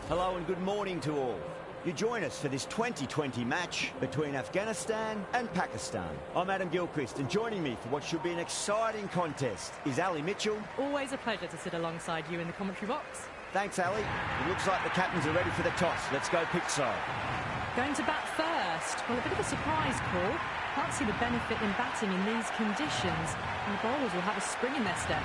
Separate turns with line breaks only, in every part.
Hello and good morning to all. You join us for this 2020 match between Afghanistan and Pakistan. I'm Adam Gilchrist, and joining me for what should be an exciting contest is Ali Mitchell.
Always a pleasure to sit alongside you in the commentary box.
Thanks, Ali. It looks like the captains are ready for the toss. Let's go pitch side.
Going to bat first. Well, a bit of a surprise call. Can't see the benefit in batting in these conditions. And the bowlers will have a spring in their step.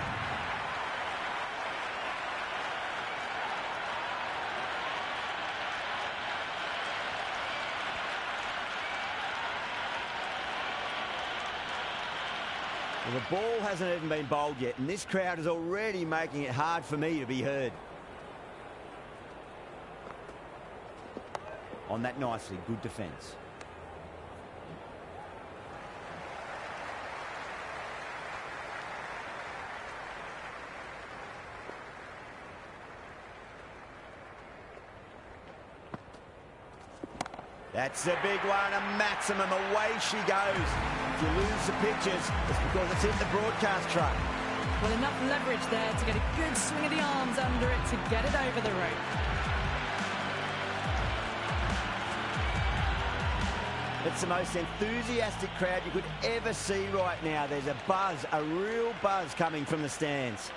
Well, the ball hasn't even been bowled yet, and this crowd is already making it hard for me to be heard. On that nicely, good defence. That's a big one, a maximum. Away she goes. If you lose the pictures, it's because it's in the broadcast truck.
Well, enough leverage there to get a good swing of the arms under it to get it over the rope.
It's the most enthusiastic crowd you could ever see right now. There's a buzz, a real buzz coming from the stands.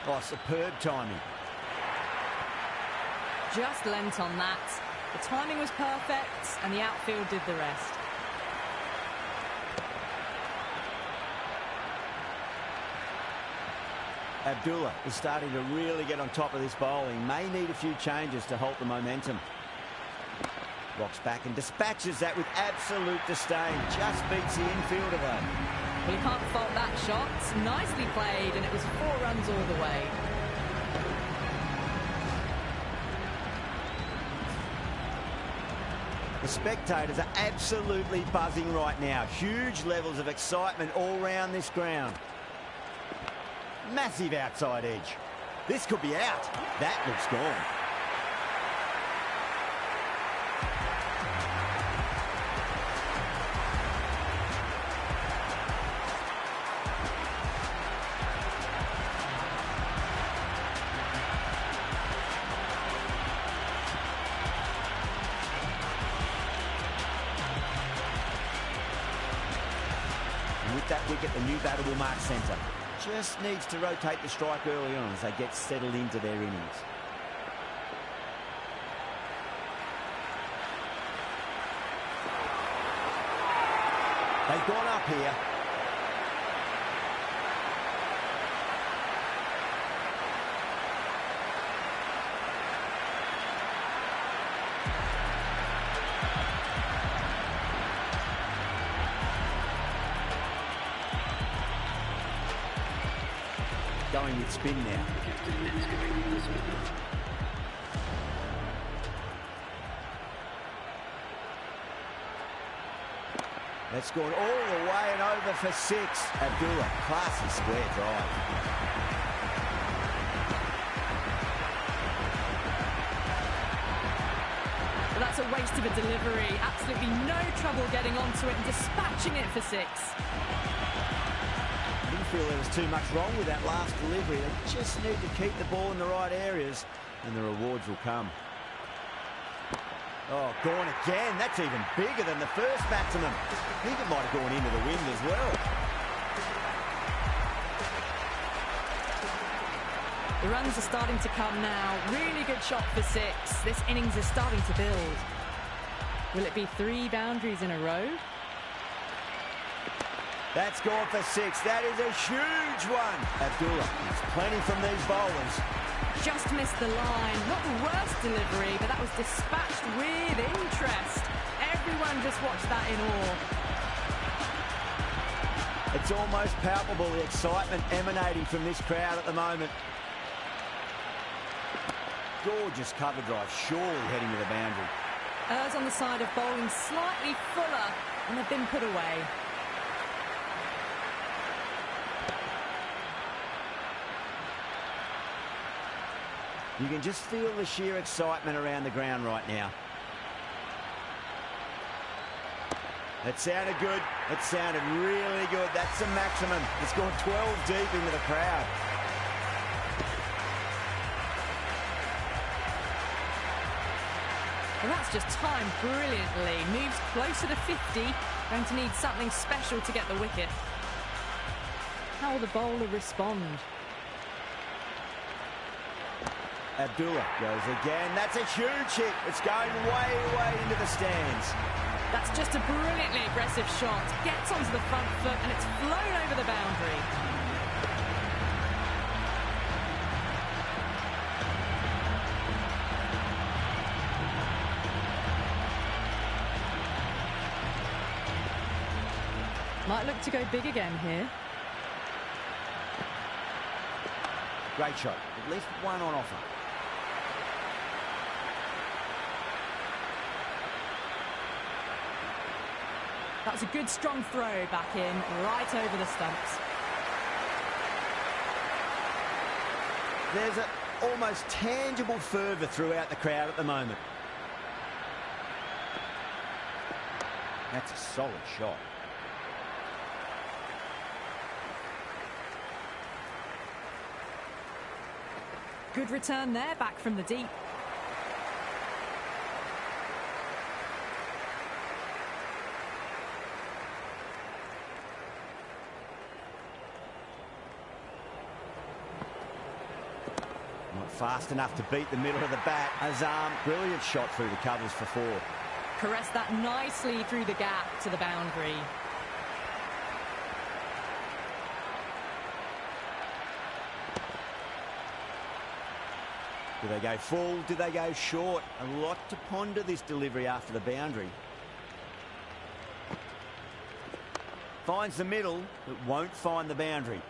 Oh, superb timing.
Just lent on that. The timing was perfect, and the outfield did the rest.
Abdullah is starting to really get on top of this bowling. May need a few changes to halt the momentum. Rocks back and dispatches that with absolute disdain. Just beats the infielder though.
Well, you can't fault that shot. Nicely played, and it was 4 runs all the way.
The spectators are absolutely buzzing right now. Huge levels of excitement all round this ground. Massive outside edge. This could be out. That looks gone. With that wicket, the new batter will mark centre. Just needs to rotate the strike early on as they get settled into their innings. They've gone up here. Going with spin now. That's gone all the way and over for 6. Abdullah, classy square drive.
Well, that's a waste of a delivery. Absolutely no trouble getting onto it and dispatching it for 6.
I didn't feel there was too much wrong with that last delivery. They just need to keep the ball in the right areas and the rewards will come. Oh, gone again. That's even bigger than the first maximum. I think it might have gone into the wind as well.
The runs are starting to come now. Really good shot for 6. This innings is starting to build. Will it be 3 boundaries in a row?
That's gone for 6. That is a huge one. Abdullah needs plenty from these bowlers.
Just missed the line. Not the worst delivery, but that was dispatched with interest. Everyone just watched that in awe.
It's almost palpable, the excitement emanating from this crowd at the moment. Gorgeous cover drive, surely heading to the boundary.
Errs on the side of bowling slightly fuller, and they've been put away.
You can just feel the sheer excitement around the ground right now. That sounded good. It sounded really good. That's the maximum. It's gone 12 deep into the crowd.
Well, that's just timed brilliantly. Moves closer to 50. Going to need something special to get the wicket. How will the bowler respond?
Abdullah goes again. That's a huge hit. It's going way, way into the stands.
That's just a brilliantly aggressive shot. Gets onto the front foot and it's flown over the boundary. Might look to go big again here.
Great shot. At least one on offer.
That was a good strong throw back in, right over the stumps.
There's an almost tangible fervour throughout the crowd at the moment. That's a solid shot.
Good return there, back from the deep.
Not fast enough to beat the middle of the bat. Azam, brilliant shot through the covers for 4.
Caressed that nicely through the gap to the boundary.
Do they go full? Do they go short? A lot to ponder this delivery after the boundary. Finds the middle, but won't find the boundary.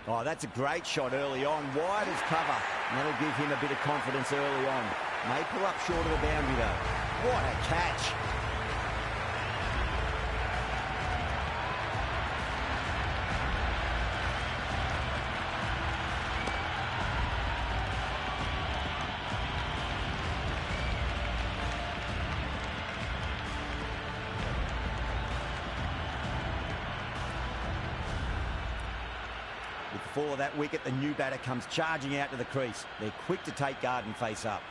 Oh, that's a great shot early on. Wide as cover. And that'll give him a bit of confidence early on. May pull up short of the boundary, though. What a catch. With the fall of that wicket, the new batter comes charging out to the crease. They're quick to take guard and face up.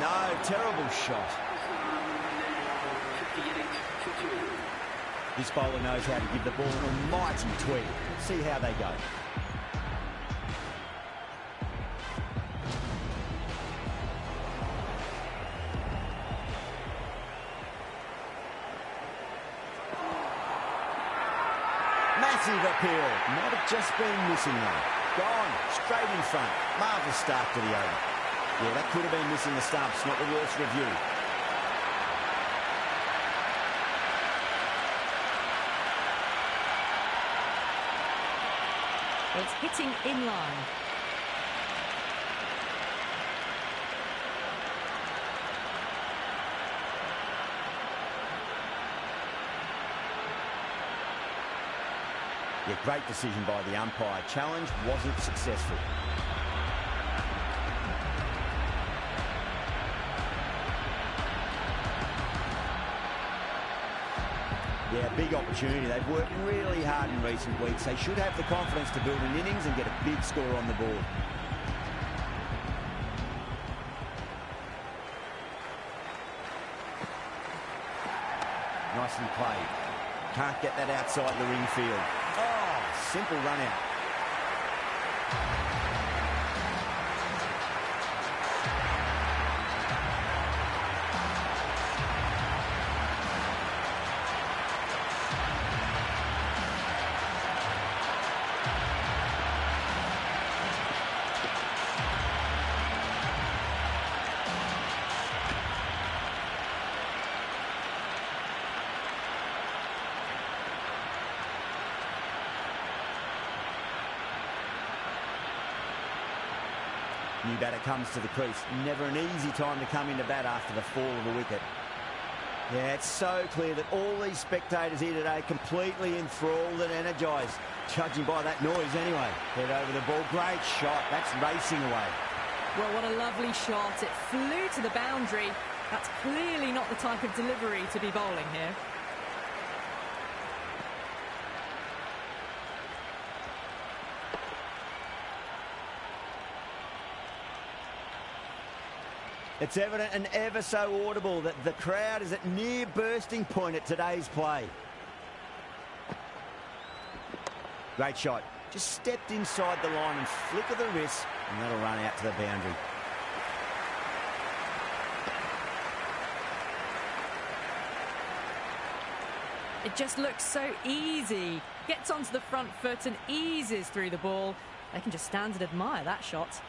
No, terrible shot. This bowler knows how to give the ball an almighty tweak. Let's see how they go. Massive appeal. Might have just been missing though. Gone, straight in front. Marvellous start to the over. Yeah, that could have been missing the stumps, not the worst review.
It's hitting in line.
Yeah, great decision by the umpire. Challenge wasn't successful. Yeah, big opportunity. They've worked really hard in recent weeks. They should have the confidence to build an innings and get a big score on the board. Nicely played. Can't get that outside the ring field. Oh, simple run out. New batter comes to the crease. Never an easy time to come into bat after the fall of a wicket. Yeah, it's so clear that all these spectators here today completely enthralled and energised. Judging by that noise anyway. Head over the ball. Great shot. That's racing away.
Well, what a lovely shot. It flew to the boundary. That's clearly not the type of delivery to be bowling here.
It's evident and ever so audible that the crowd is at near bursting point at today's play. Great shot. Just stepped inside the line and flick of the wrist, and that'll run out to the boundary.
It just looks so easy. Gets onto the front foot and eases through the ball. They can just stand and admire that shot.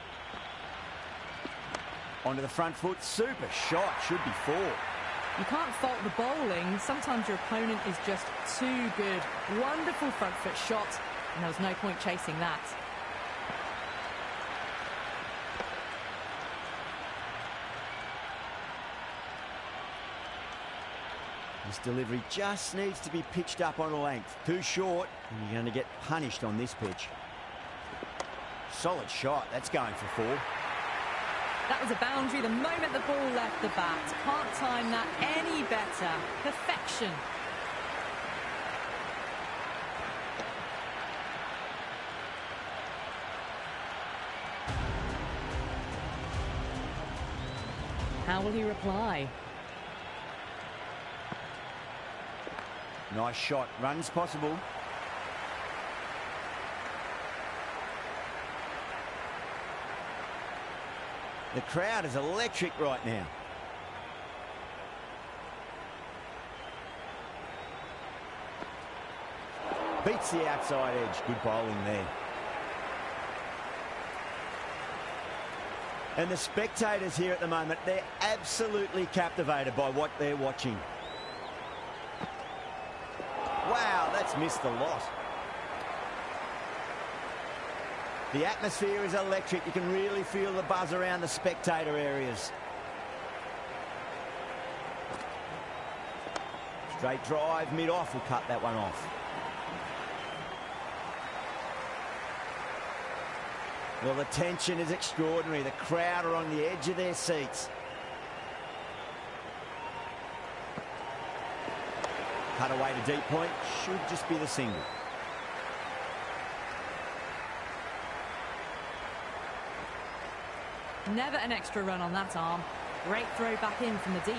Onto the front foot, super shot, should be 4.
You can't fault the bowling. Sometimes your opponent is just too good. Wonderful front foot shot, and there was no point chasing that.
This delivery just needs to be pitched up on a length. Too short, and you're going to get punished on this pitch. Solid shot, that's going for 4.
That was a boundary the moment the ball left the bat. Can't time that any better. Perfection. How will he reply?
Nice shot, runs possible. The crowd is electric right now. Beats the outside edge. Good bowling there. And the spectators here at the moment, they're absolutely captivated by what they're watching. Wow, that's missed the lot. The atmosphere is electric. You can really feel the buzz around the spectator areas. Straight drive, mid-off, will cut that one off. Well, the tension is extraordinary. The crowd are on the edge of their seats. Cut away to deep point, should just be the single.
Never an extra run on that arm. Great throw back in from the deep.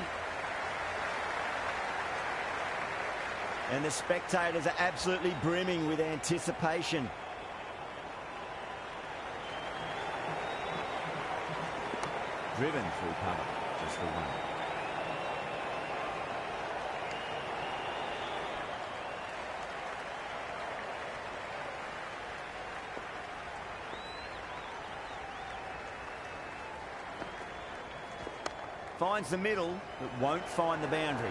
And the spectators are absolutely brimming with anticipation. Driven through cover, just the one. Finds the middle, but won't find the boundary.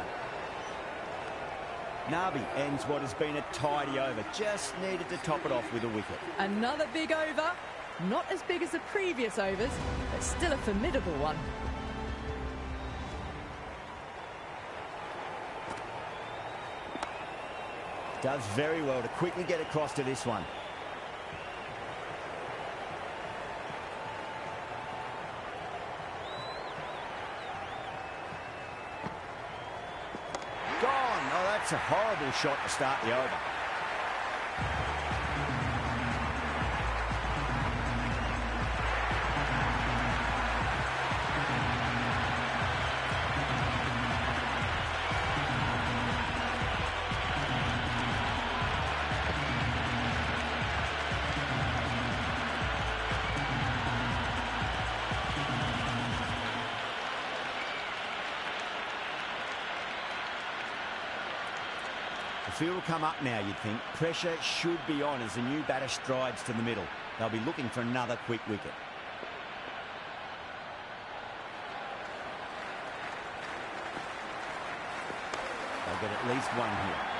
Nabi ends what has been a tidy over. Just needed to top it off with a wicket.
Another big over. Not as big as the previous overs, but still a formidable one.
Does very well to quickly get across to this one. That's a horrible shot to start the over. The field will come up now, you'd think. Pressure should be on as the new batter strides to the middle. They'll be looking for another quick wicket. They'll get at least one here.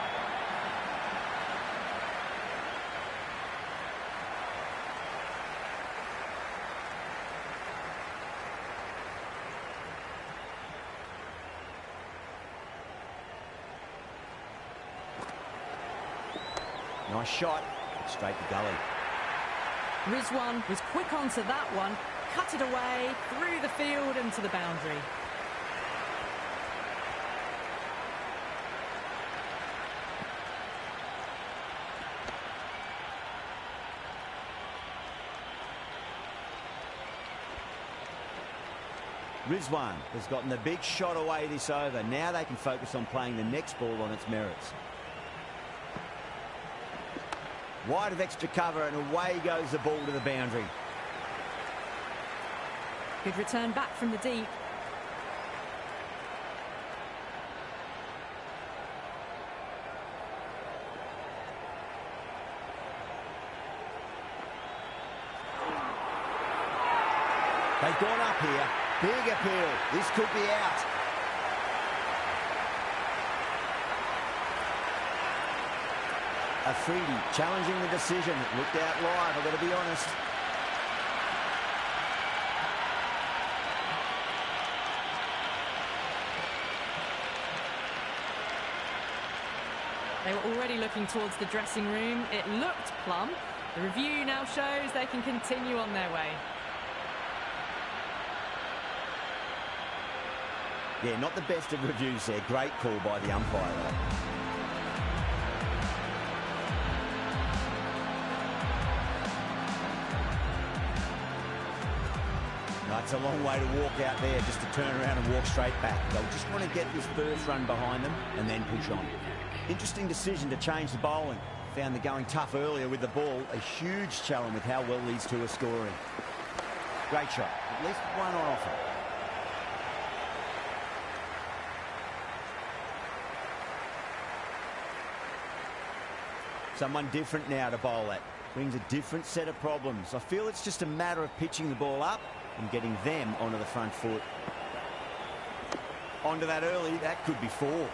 Nice shot, straight to gully.
Rizwan was quick onto that one, cut it away, through the field and to the boundary.
Rizwan has gotten the big shot away this over. Now they can focus on playing the next ball on its merits. Wide of extra cover and away goes the ball to the boundary.
Good return back from the deep.
They've gone up here. Big appeal. This could be out. Afridi challenging the decision. It looked out live, I've got to be honest.
They were already looking towards the dressing room. It looked plumb. The review now shows they can continue on their way.
Yeah, not the best of reviews there. Great call by the umpire, though. No, it's a long way to walk out there just to turn around and walk straight back. They'll just want to get this first run behind them and then push on. Interesting decision to change the bowling. Found the going tough earlier with the ball. A huge challenge with how well these two are scoring. Great shot. At least one on offer. Someone different now to bowl at. Brings a different set of problems. I feel it's just a matter of pitching the ball up and getting them onto the front foot. Onto that early, that could be 4.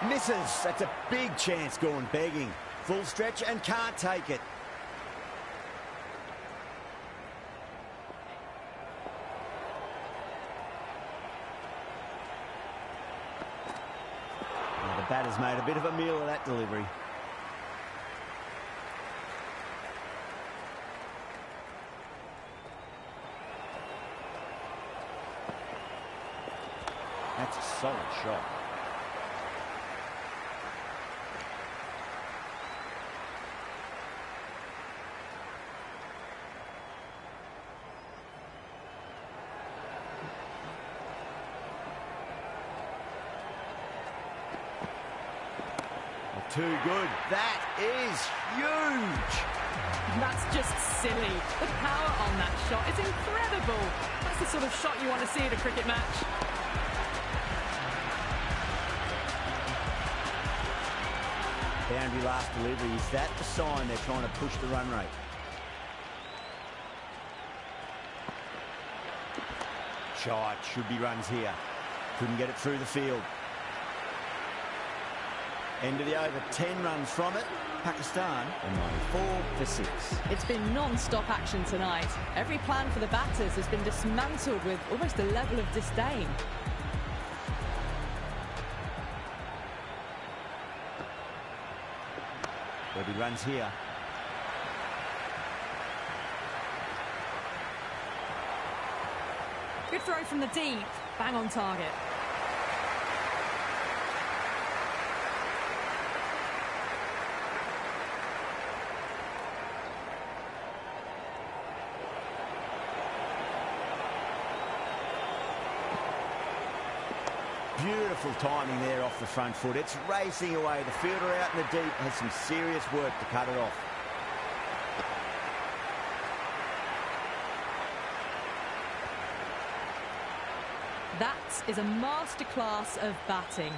Misses. That's a big chance going begging. Full stretch and can't take it. The batter's made a bit of a meal of that delivery. That's a solid shot. Too good. That is huge.
That's just silly. The power on that shot is incredible. That's the sort of shot you want to see at a cricket match.
Boundary last delivery. Is that the sign they're trying to push the run rate? Shot. Should be runs here. Couldn't get it through the field. End of the over, 10 runs from it. Pakistan are 94 for 6.
It's been non-stop action tonight. Every plan for the batters has been dismantled with almost a level of disdain.
There'll be runs here.
Good throw from the deep. Bang on target.
Beautiful timing there off the front foot. It's racing away. The fielder out in the deep has some serious work to cut it off.
That is a masterclass of batting.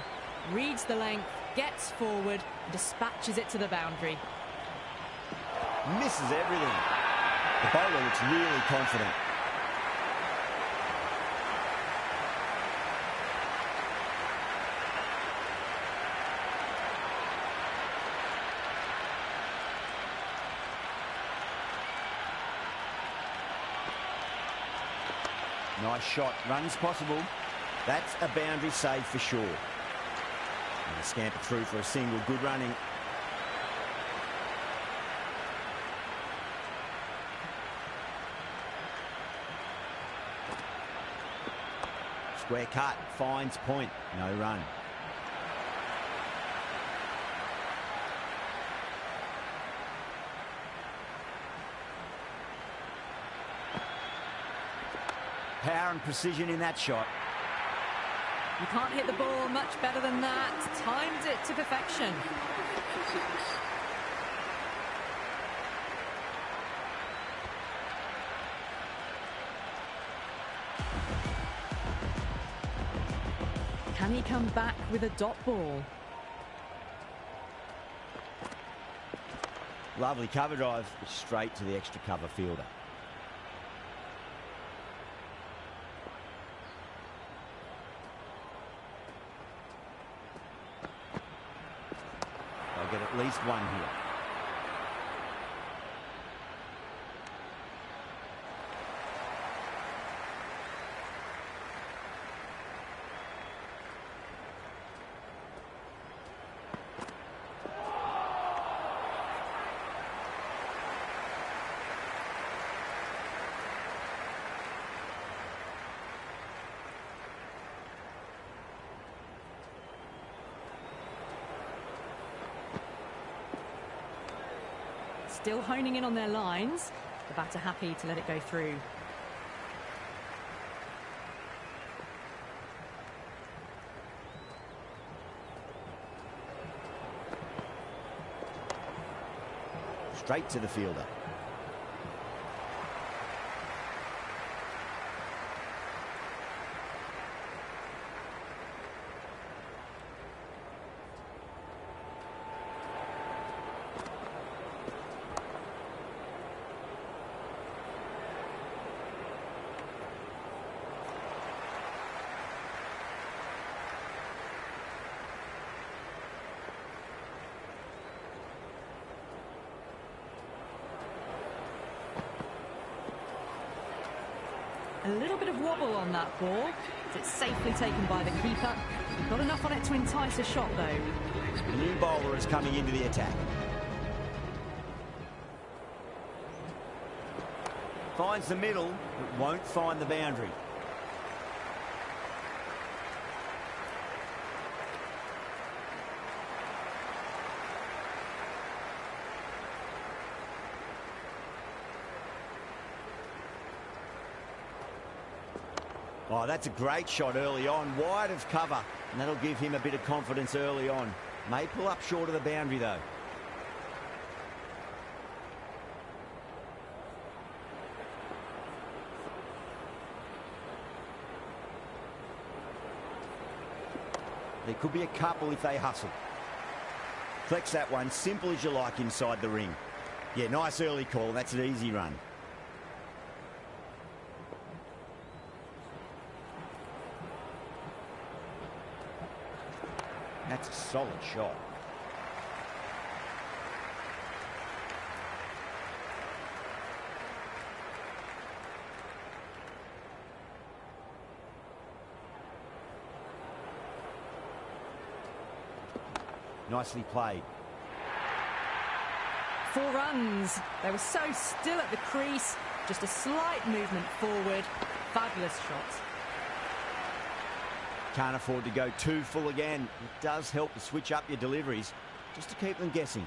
Reads the length, gets forward, dispatches it to the boundary.
Misses everything. The bowler looks really confident. Nice shot. Runs possible. That's a boundary save for sure. And a scamper through for a single. Good running. Square cut, finds point, no run. Power and precision in that shot.
You can't hit the ball much better than that. Timed it to perfection. Can he come back with a dot ball?
Lovely cover drive, straight to the extra cover fielder. They'll get at least one here.
Still honing in on their lines. The batter happy to let it go through.
Straight to the fielder.
A little bit of wobble on that ball. It's safely taken by the keeper. Not enough on it to entice a shot, though.
The new bowler is coming into the attack. Finds the middle, but won't find the boundary. Oh, that's a great shot early on, wide of cover, and that'll give him a bit of confidence early on. May pull up short of the boundary, though. There could be a couple if they hustle. Collects that one, simple as you like inside the ring. Yeah, nice early call, that's an easy run. That's a solid shot. Nicely played.
4 runs. They were so still at the crease. Just a slight movement forward. Fabulous shot.
Can't afford to go too full again. It does help to switch up your deliveries, just to keep them guessing.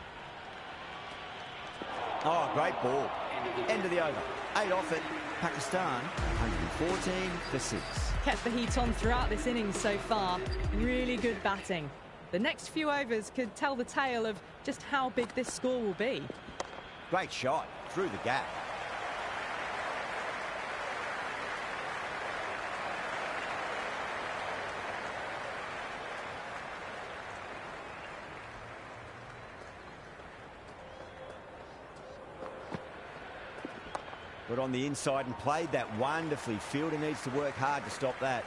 Oh, great ball. End of the over. 8 off it. Pakistan, 114 for 6.
Kept the heat on throughout this innings so far. Really good batting. The next few overs could tell the tale of just how big this score will be.
Great shot. Through the gap. Got on the inside and played that wonderfully. Fielder needs to work hard to stop that.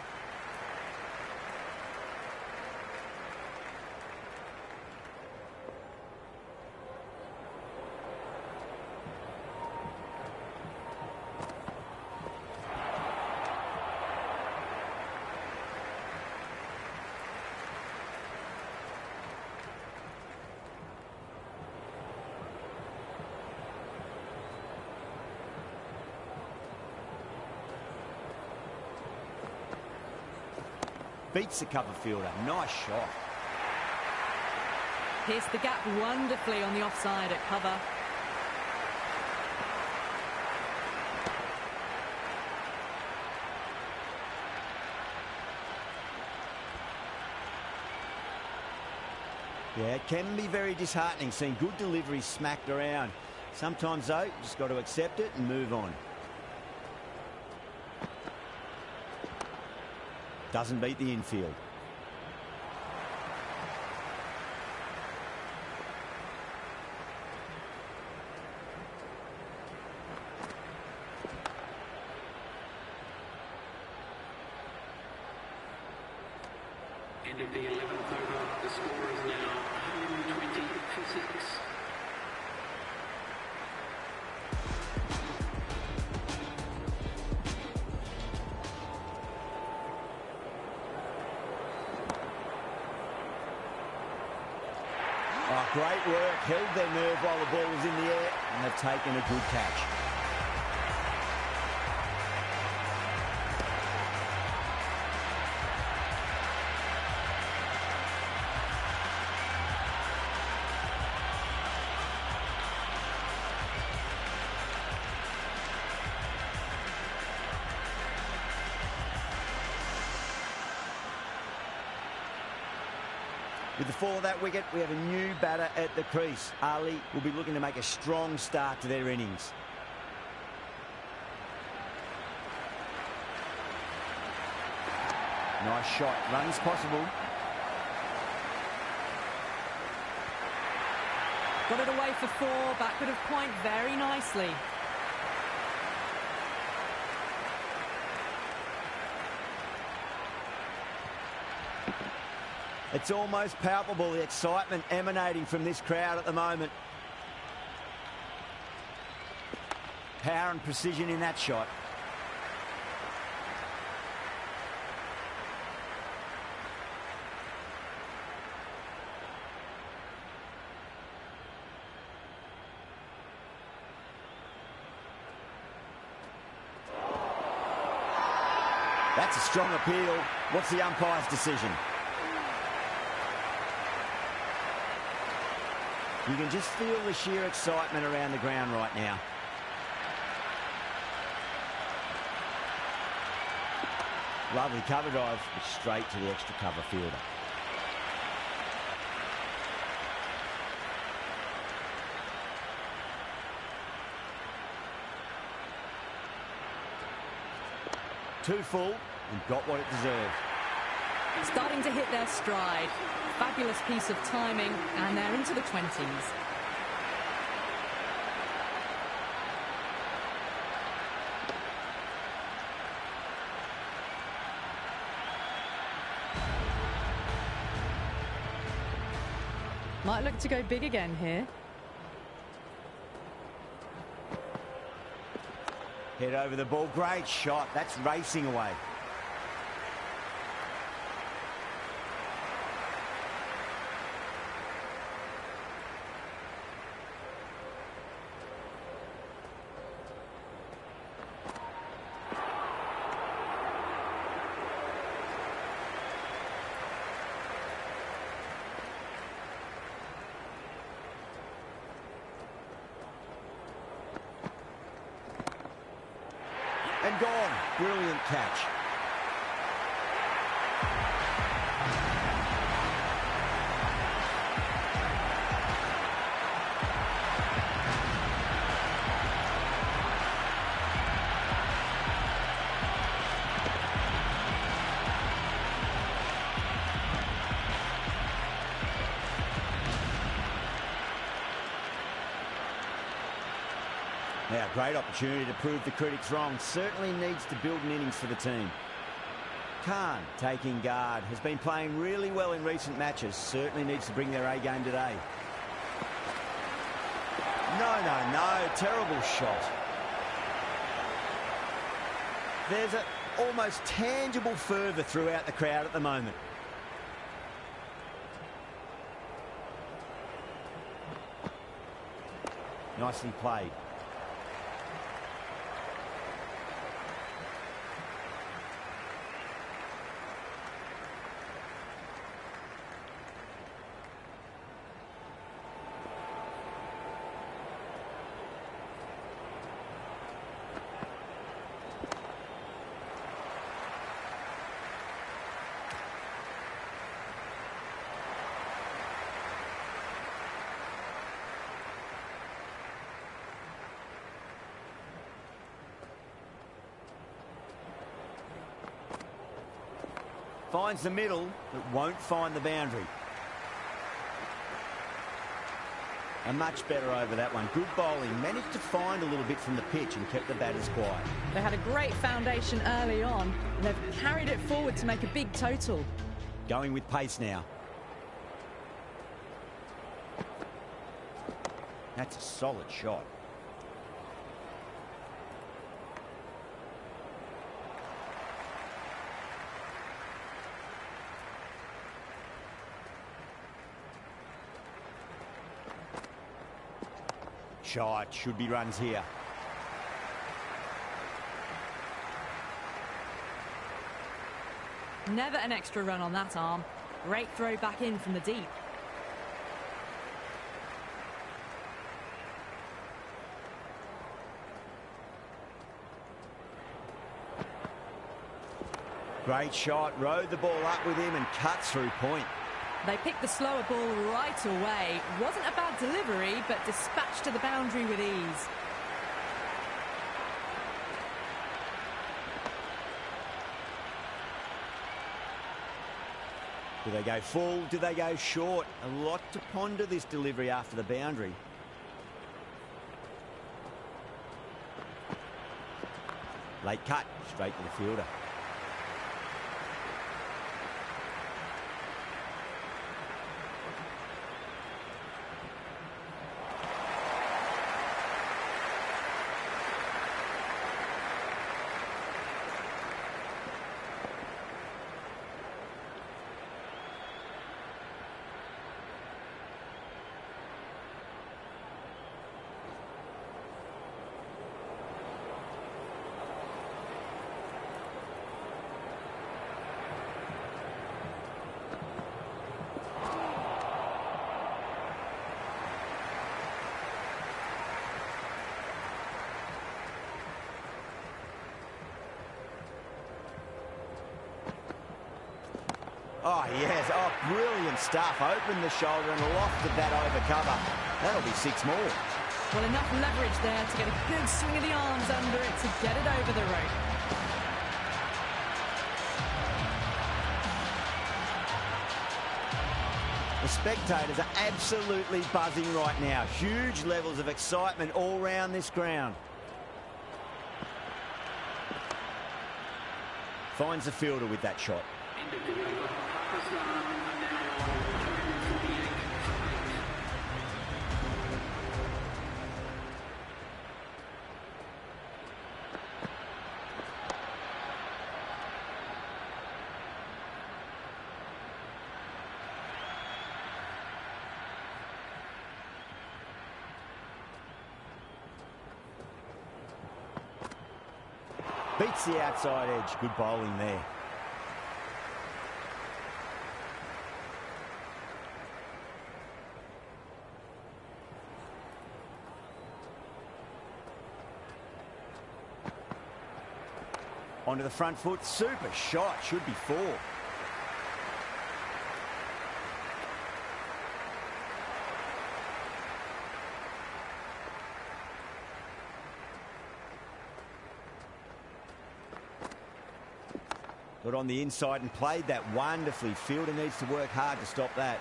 Beats the cover fielder. Nice shot.
Pierced the gap wonderfully on the offside at cover.
Yeah, it can be very disheartening seeing good deliveries smacked around. Sometimes, though, you just got to accept it and move on. Doesn't beat the infield.
End of the 11th over. The score is now 120 for 6.
Oh, great work. Held their nerve while the ball was in the air, and they've taken a good catch. With the fall of that wicket, we have a new batter at the crease. Ali will be looking to make a strong start to their innings. Nice shot. Runs possible.
Got it away for 4. Backward of point very nicely.
It's almost palpable, the excitement emanating from this crowd at the moment. Power and precision in that shot. That's a strong appeal. What's the umpire's decision? You can just feel the sheer excitement around the ground right now. Lovely cover drive, but straight to the extra cover fielder. Too full and got what it deserved.
Starting to hit their stride. Fabulous piece of timing, and they're into the 20s. Might look to go big again here.
Head over the ball. Great shot. That's racing away. And gone. Brilliant catch. Now, great opportunity to prove the critics wrong. Certainly needs to build an innings for the team. Khan taking guard. Has been playing really well in recent matches. Certainly needs to bring their A game today. No. Terrible shot. There's an almost tangible fervour throughout the crowd at the moment. Nicely played. Finds the middle, but won't find the boundary. And much better over that one. Good bowling. Managed to find a little bit from the pitch and kept the batters quiet.
They had a great foundation early on, and they've carried it forward to make a big total.
Going with pace now. That's a solid shot. Shot, should be runs here.
Never an extra run on that arm. Great throw back in from the deep.
Great shot, rode the ball up with him and cuts through point.
They picked the slower ball right away. Wasn't a bad delivery, but dispatched to the boundary with ease.
Do they go full? Do they go short? A lot to ponder this delivery after the boundary. Late cut, straight to the fielder. Oh, yes. Oh, brilliant stuff. Opened the shoulder and lofted that over cover. That'll be 6 more.
Well, enough leverage there to get a good swing of the arms under it to get it over the rope.
The spectators are absolutely buzzing right now. Huge levels of excitement all round this ground. Finds the fielder with that shot. Beats the outside edge. Good bowling there. Onto the front foot. Super shot. Should be 4. Got on the inside and played that wonderfully. Fielder needs to work hard to stop that.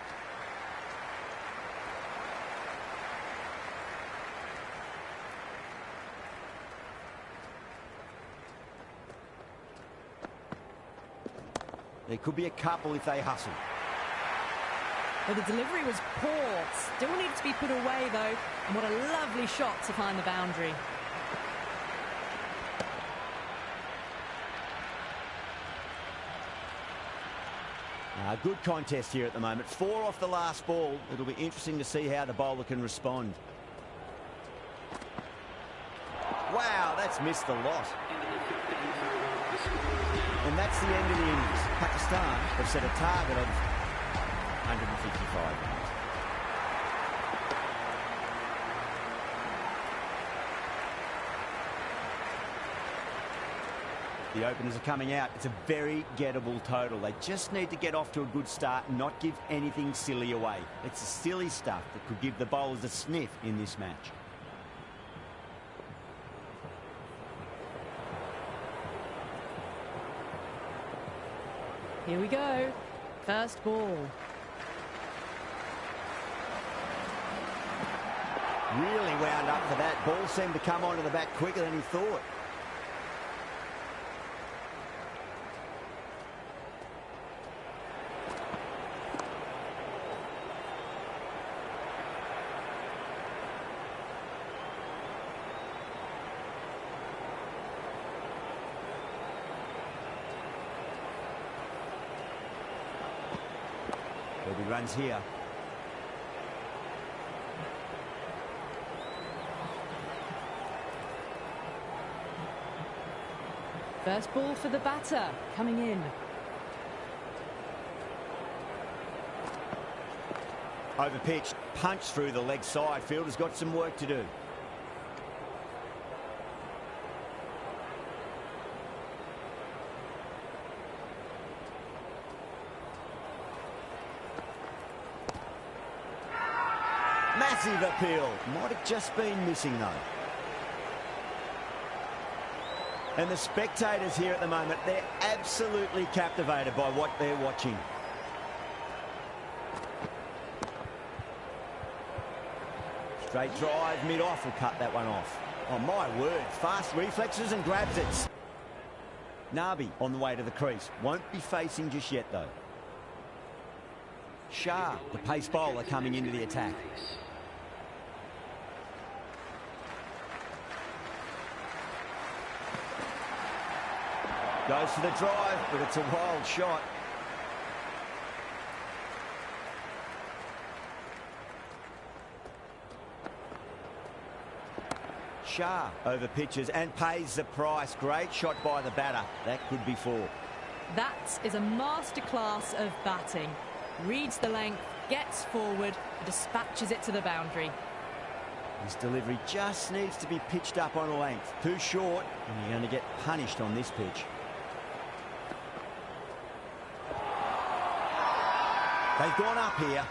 There could be a couple if they hustle.
Well, the delivery was poor. Still needed to be put away, though. And what a lovely shot to find the boundary.
Good contest here at the moment. 4 off the last ball. It'll be interesting to see how the bowler can respond. Wow, that's missed the lot. And that's the end of the innings. Pakistan have set a target of 155 runs. The openers are coming out. It's a very gettable total. They just need to get off to a good start and not give anything silly away. It's the silly stuff that could give the bowlers a sniff in this match.
Here we go. First ball.
Really wound up for that. Ball seemed to come onto the bat quicker than he thought. There'll be runs here.
First ball for the batter, coming in.
Overpitched, punched through the leg side. Fielder's got some work to do. Massive appeal. Might have just been missing though. And the spectators here at the moment, they're absolutely captivated by what they're watching. Straight drive, mid-off will cut that one off. Oh, my word. Fast reflexes and grabs it. Nabi on the way to the crease. Won't be facing just yet, though. Shah, the pace bowler, coming into the attack. Goes for the drive, but it's a wild shot. Shah over pitches and pays the price. Great shot by the batter. That could be four.
That is a masterclass of batting. Reads the length, gets forward, dispatches it to the boundary.
His delivery just needs to be pitched up on a length. Too short, and you're going to get punished on this pitch. They've gone up here.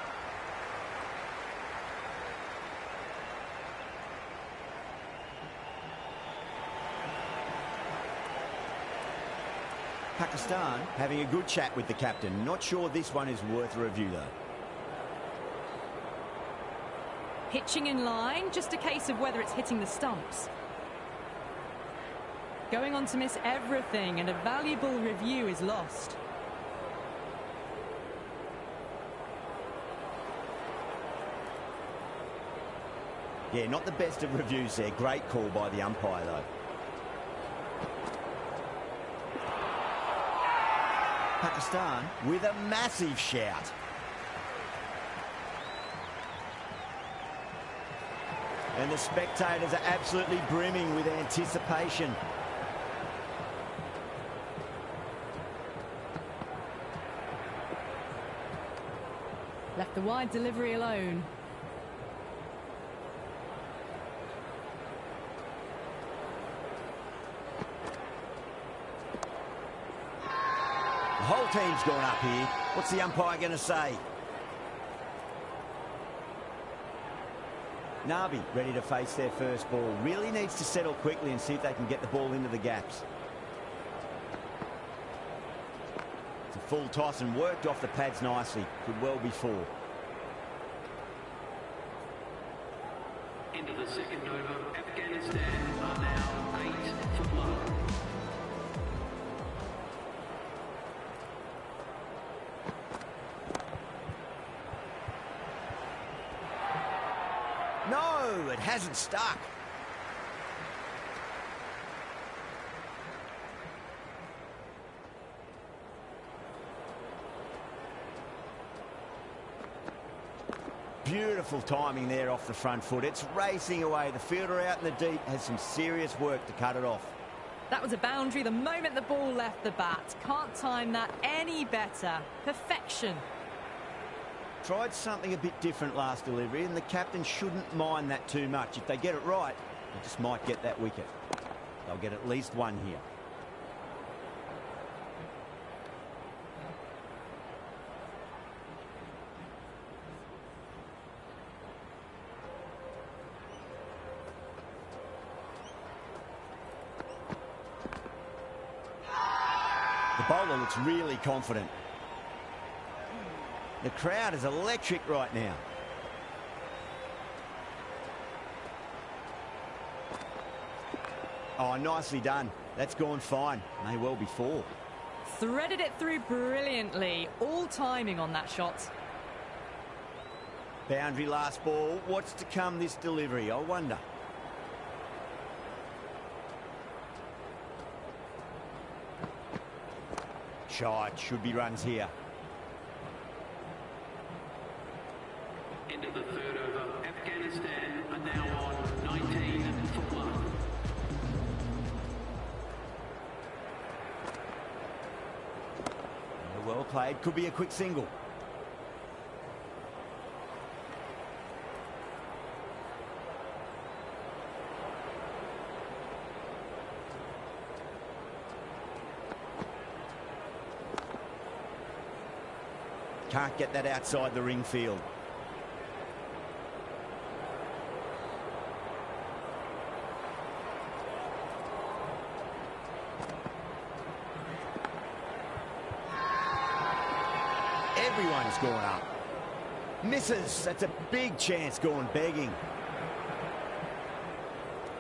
Pakistan having a good chat with the captain. Not sure this one is worth a review, though.
Pitching in line, just a case of whether it's hitting the stumps. Going on to miss everything, and a valuable review is lost.
Yeah, not the best of reviews there. Great call by the umpire, though. Pakistan with a massive shout. And the spectators are absolutely brimming with anticipation.
Left the wide delivery alone.
The whole team's gone up here. What's the umpire going to say? Nabi ready to face their first ball. Really needs to settle quickly and see if they can get the ball into the gaps. It's a full toss and worked off the pads nicely. Could well be four.
Into the second over, Afghanistan are now 8 for 1.
No, it hasn't stuck. Beautiful timing there off the front foot. It's racing away. The fielder out in the deep has some serious work to cut it off.
That was a boundary the moment the ball left the bat. Can't time that any better. Perfection.
Tried something a bit different last delivery, and the captain shouldn't mind that too much. If they get it right, they just might get that wicket. They'll get at least one here. The bowler looks really confident. The crowd is electric right now. Oh, nicely done. That's gone fine. May well be 4.
Threaded it through brilliantly. All timing on that shot.
Boundary last ball. What's to come this delivery, I wonder. Shot. Should be runs here.
End of the third over. Afghanistan are now on 19 for 1.
Well played. Could be a quick single. Can't get that outside the ring field. Everyone's gone up. Misses. That's a big chance gone begging.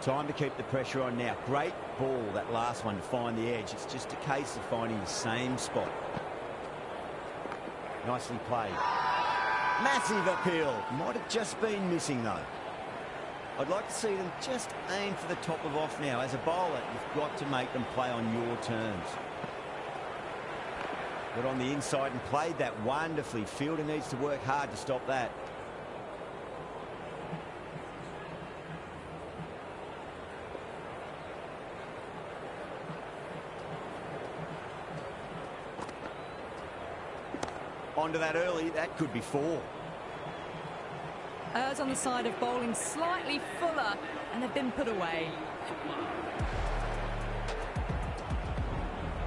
Time to keep the pressure on now. Great ball, that last one, to find the edge. It's just a case of finding the same spot. Nicely played. Massive appeal. Might have just been missing, though. I'd like to see them just aim for the top of off now. As a bowler, you've got to make them play on your terms. Got on the inside and played that wonderfully. Fielder needs to work hard to stop that. Onto that early. That could be 4.
Errs on the side of bowling slightly fuller, and they've been put away.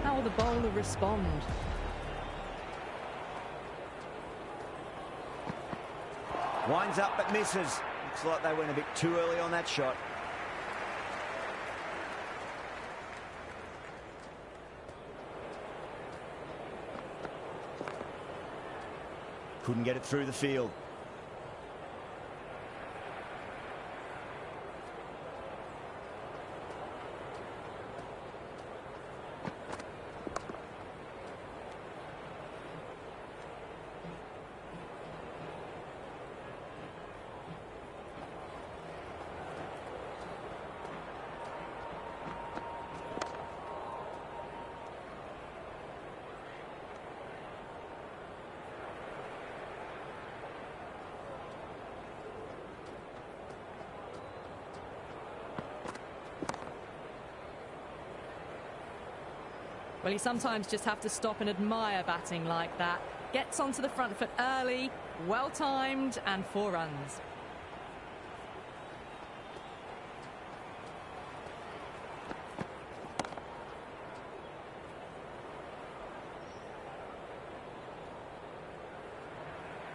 How will the bowler respond?
Winds up but misses. Looks like they went a bit too early on that shot. Couldn't get it through the field.
Well, you sometimes just have to stop and admire batting like that. Gets onto the front foot early, well timed, and 4 runs.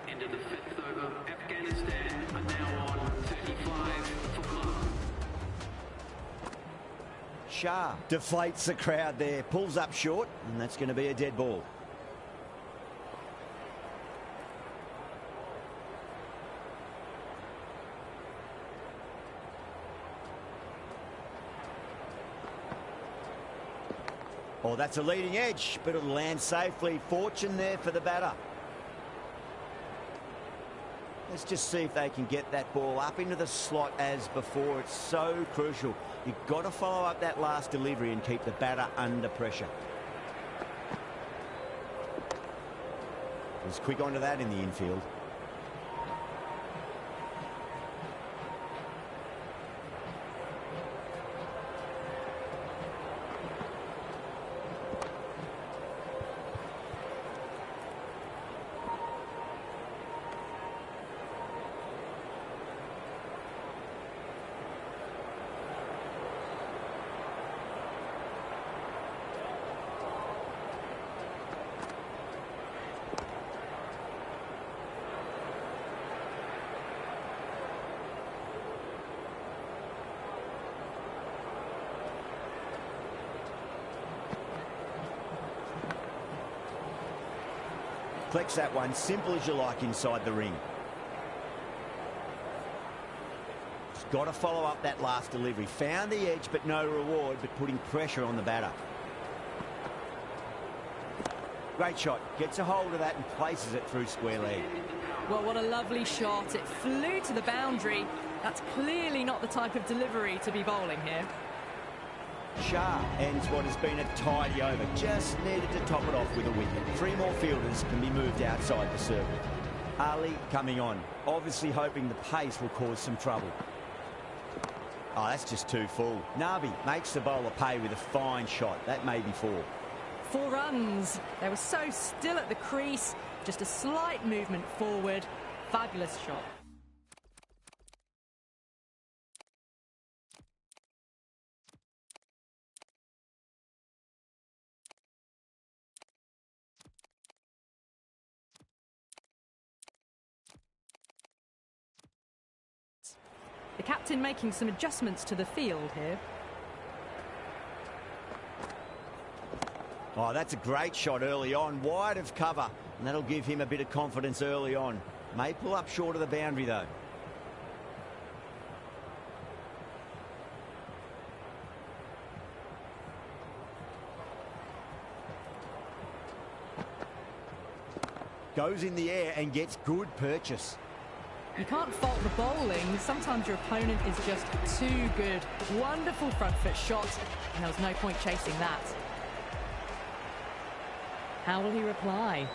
End of the 5th over. Afghanistan are now on 35 for 1.
Shah deflates the crowd there, pulls up short, and that's going to be a dead ball. Oh, that's a leading edge, but it'll land safely. Fortune there for the batter. Let's just see if they can get that ball up into the slot as before. It's so crucial. You've got to follow up that last delivery and keep the batter under pressure. Was quick onto that in the infield. Deflects that one, simple as you like, inside the ring. He's got to follow up that last delivery. Found the edge, but no reward, but putting pressure on the batter. Great shot. Gets a hold of that and places it through square leg.
Well, what a lovely shot. It flew to the boundary. That's clearly not the type of delivery to be bowling here.
Shah ends what has been a tidy over. Just needed to top it off with a wicket. 3 more fielders can be moved outside the circle. Ali coming on, obviously hoping the pace will cause some trouble. Oh, that's just too full. Nabi makes the bowler pay with a fine shot. That may be 4.
4 runs. They were so still at the crease. Just a slight movement forward. Fabulous shot. The captain making some adjustments to the field here.
Oh, that's a great shot early on, wide of cover, and that'll give him a bit of confidence early on. May pull up short of the boundary, though. Goes in the air and gets good purchase.
You can't fault the bowling. Sometimes your opponent is just too good. Wonderful front foot shot, and there was no point chasing that. How will he reply?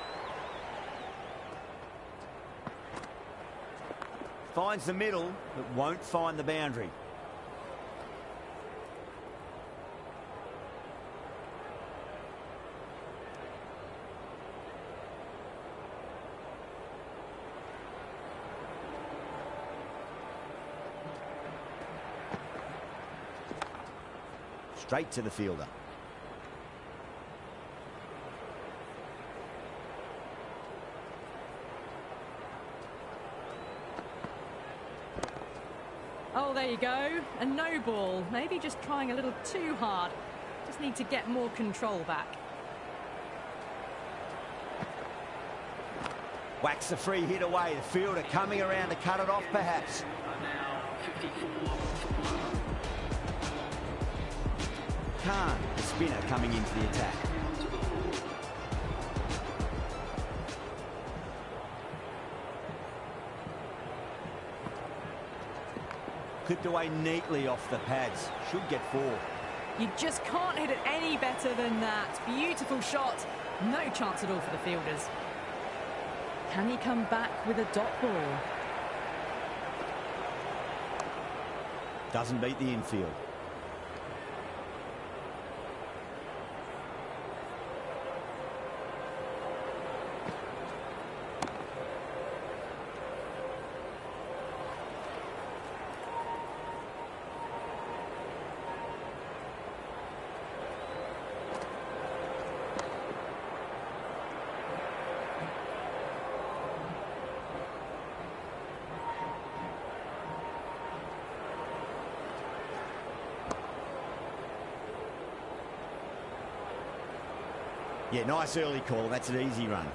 Finds the middle, but won't find the boundary. Straight to the fielder.
Oh, there you go. A no ball. Maybe just trying a little too hard. Just need to get more control back.
Whacks the free hit away. The fielder coming around to cut it off, perhaps. Khan, the spinner, coming into the attack. Clipped away neatly off the pads. Should get 4.
You just can't hit it any better than that. Beautiful shot. No chance at all for the fielders. Can he come back with a dot ball?
Doesn't beat the infield. Yeah, nice early call. That's an easy run.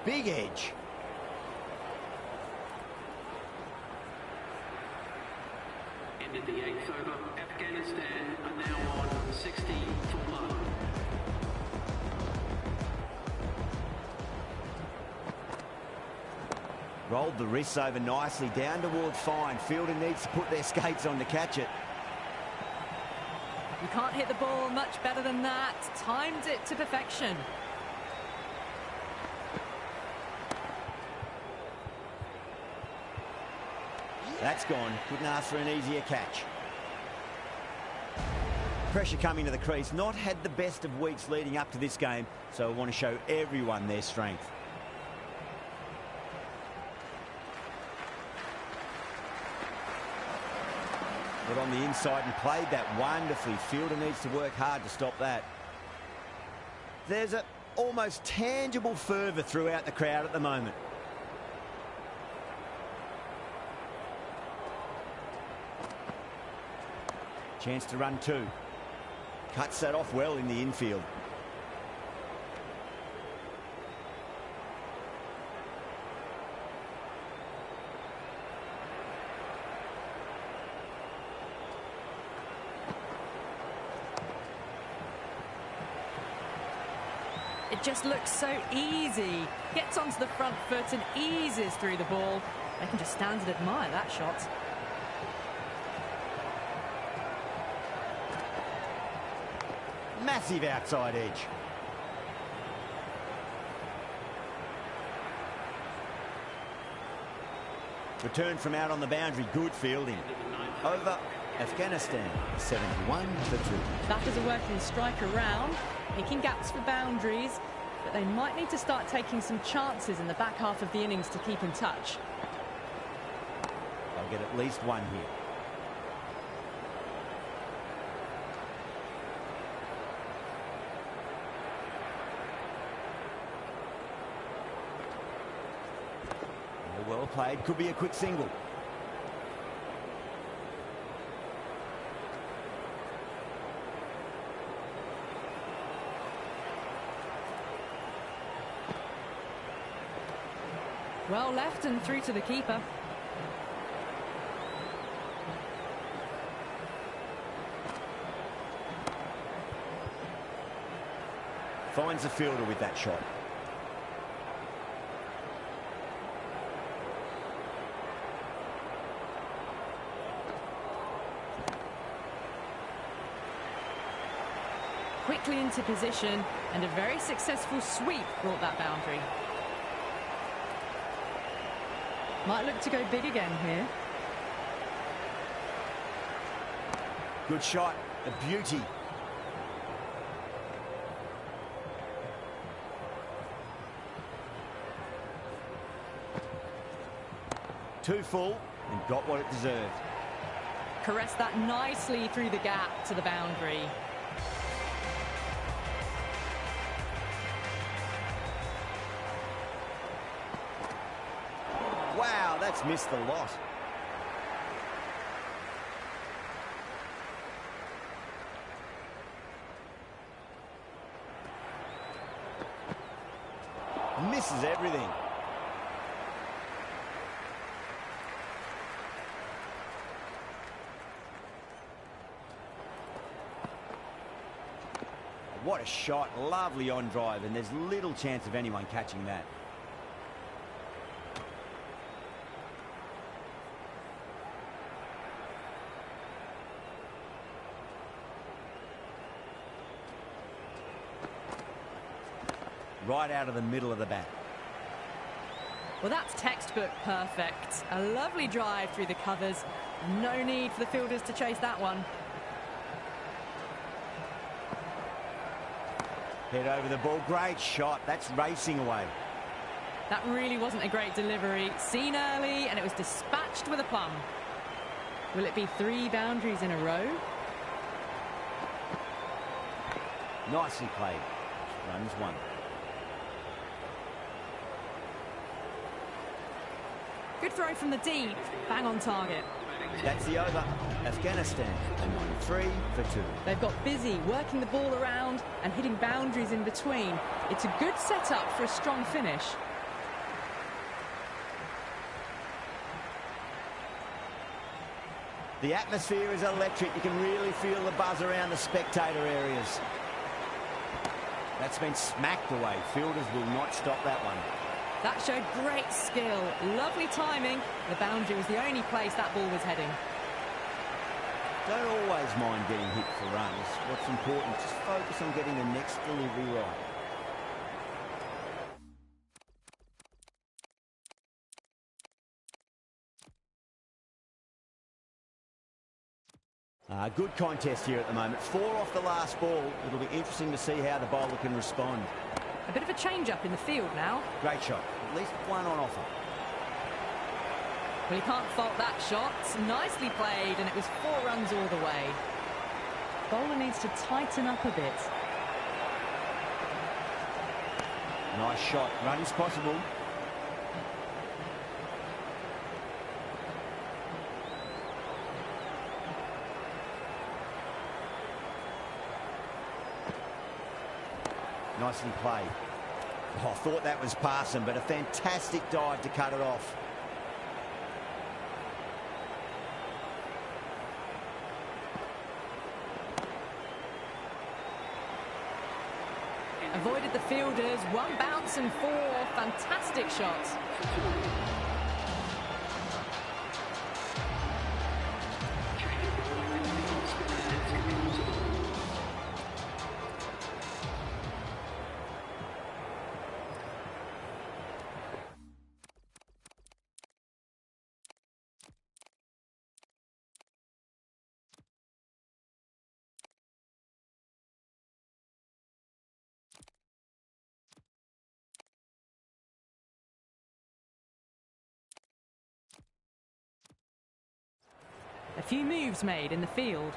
Big edge.
Ended the 8th over. Afghanistan are now on 60 for 1.
Rolled the wrists over nicely, down toward fine. Fielder needs to put their skates on to catch it.
You can't hit the ball much better than that. Timed it to perfection.
That's gone. Couldn't ask for an easier catch. Pressure coming to the crease. Not had the best of weeks leading up to this game, so I want to show everyone their strength. Got on the inside and played that wonderfully. Fielder needs to work hard to stop that. There's a almost tangible fervour throughout the crowd at the moment. Chance to run 2. Cuts that off well in the infield.
It just looks so easy. Gets onto the front foot and eases through the ball. They can just stand and admire that shot.
Massive outside edge. Return from out on the boundary. Good fielding. Over. Afghanistan 71 for 2.
Backers are working strike around, picking gaps for boundaries, but they might need to start taking some chances in the back half of the innings to keep in touch.
They'll get at least one here. Well played. Could be a quick single.
Well left and through to the keeper.
Finds the fielder with that shot.
Quickly into position, and a very successful sweep brought that boundary. Might look to go big again here.
Good shot. A beauty. Too full and got what it deserved.
Caressed that nicely through the gap to the boundary.
Wow, that's missed the lot. Misses everything. What a shot. Lovely on drive, and there's little chance of anyone catching that. Right out of the middle of the bat.
Well, that's textbook perfect. A lovely drive through the covers. No need for the fielders to chase that one.
Head over the ball. Great shot. That's racing away.
That really wasn't a great delivery. Seen early, and it was dispatched with a plum. Will it be 3 boundaries in a row?
Nicely played. Runs 1.
Good throw from the deep. Bang on target.
That's the over. Afghanistan 93 for 2.
They've got busy working the ball around and hitting boundaries in between. It's a good setup for a strong finish.
The atmosphere is electric. You can really feel the buzz around the spectator areas. That's been smacked away. Fielders will not stop that one.
That showed great skill. Lovely timing. The boundary was the only place that ball was heading.
Don't always mind getting hit for runs. What's important, just focus on getting the next delivery right. Good contest here at the moment. 4 off the last ball. It'll be interesting to see how the bowler can respond.
A bit of a change-up in the field now.
Great shot. At least one on offer.
Well, he can't fault that shot. Nicely played, and it was 4 runs all the way. Bowler needs to tighten up a bit.
Nice shot. Run is possible. Nicely played. Oh, I thought that was passing, but a fantastic dive to cut it off.
Avoided the fielders, one bounce and four. Fantastic shots. A few moves made in the field.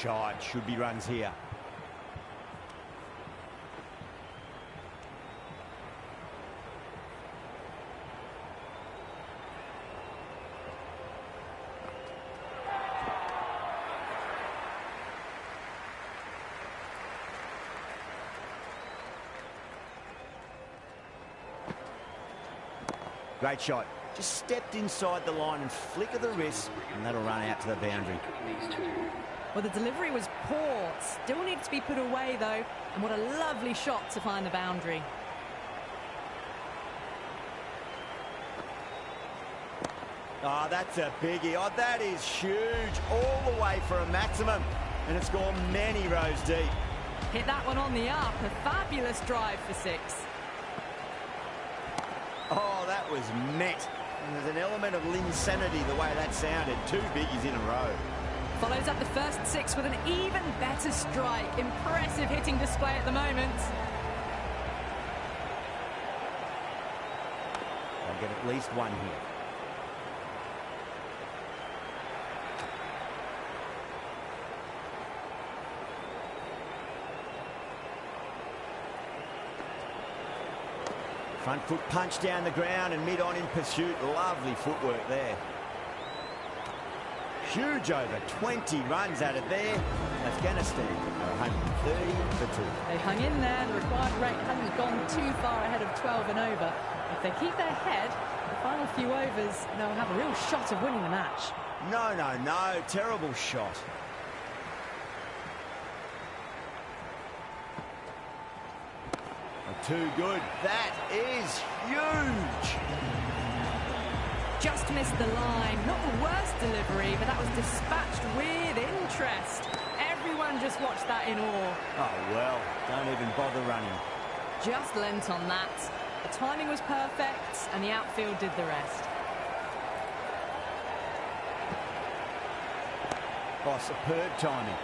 Charge, should be runs here. Great shot. Just stepped inside the line and flick of the wrist, and that'll run out to the boundary.
Well, the delivery was poor. Still needs to be put away, though. And what a lovely shot to find the boundary.
Oh, that's a biggie. Oh, that is huge. All the way for a maximum. And it's gone many rows deep.
Hit that one on the up. A fabulous drive for six.
Oh, that was met. And there's an element of insanity the way that sounded. Two biggies in a row.
Follows up the first six with an even better strike. Impressive hitting display at the moment.
I'll get at least one here. Front foot punch down the ground and mid-on in pursuit. Lovely footwork there. Huge over. 20 runs out of there. Afghanistan are 130 for 2.
They hung in there. The required rate hasn't gone too far ahead of 12 and over. If they keep their head, the final few overs, they'll have a real shot of winning the match.
No, no, no. Terrible shot. Too good. That is huge.
Just missed the line. Not the worst delivery, but that was dispatched with interest. Everyone just watched that in awe.
Oh, well, don't even bother running.
Just lent on that. The timing was perfect, and the outfield did the rest.
Oh, superb timing.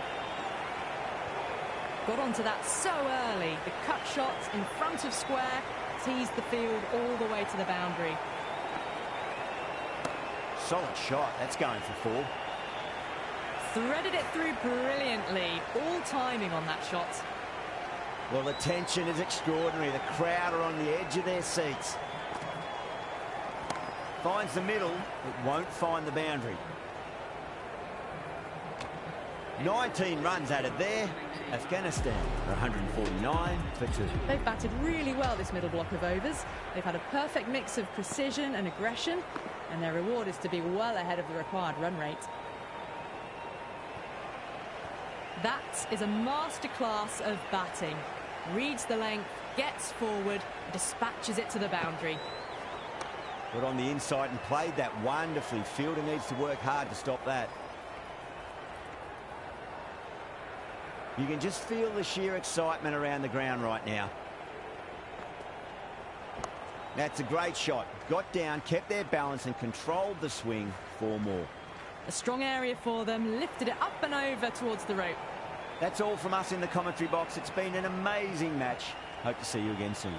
Got onto that so early. The cut shot in front of square teased the field all the way to the boundary.
Solid shot. That's going for 4.
Threaded it through brilliantly. All timing on that shot.
Well, the tension is extraordinary. The crowd are on the edge of their seats. Finds the middle, but won't find the boundary. 19 runs out of there. Afghanistan are 149 for 2.
They've batted really well this middle block of overs. They've had a perfect mix of precision and aggression, and their reward is to be well ahead of the required run rate. That is a masterclass of batting. Reads the length, gets forward, dispatches it to the boundary.
Got on the inside and played that wonderfully. Fielder needs to work hard to stop that. You can just feel the sheer excitement around the ground right now. That's a great shot. Got down, kept their balance and controlled the swing. 4 more.
A strong area for them, lifted it up and over towards the rope.
That's all from us in the commentary box. It's been an amazing match. Hope to see you again soon.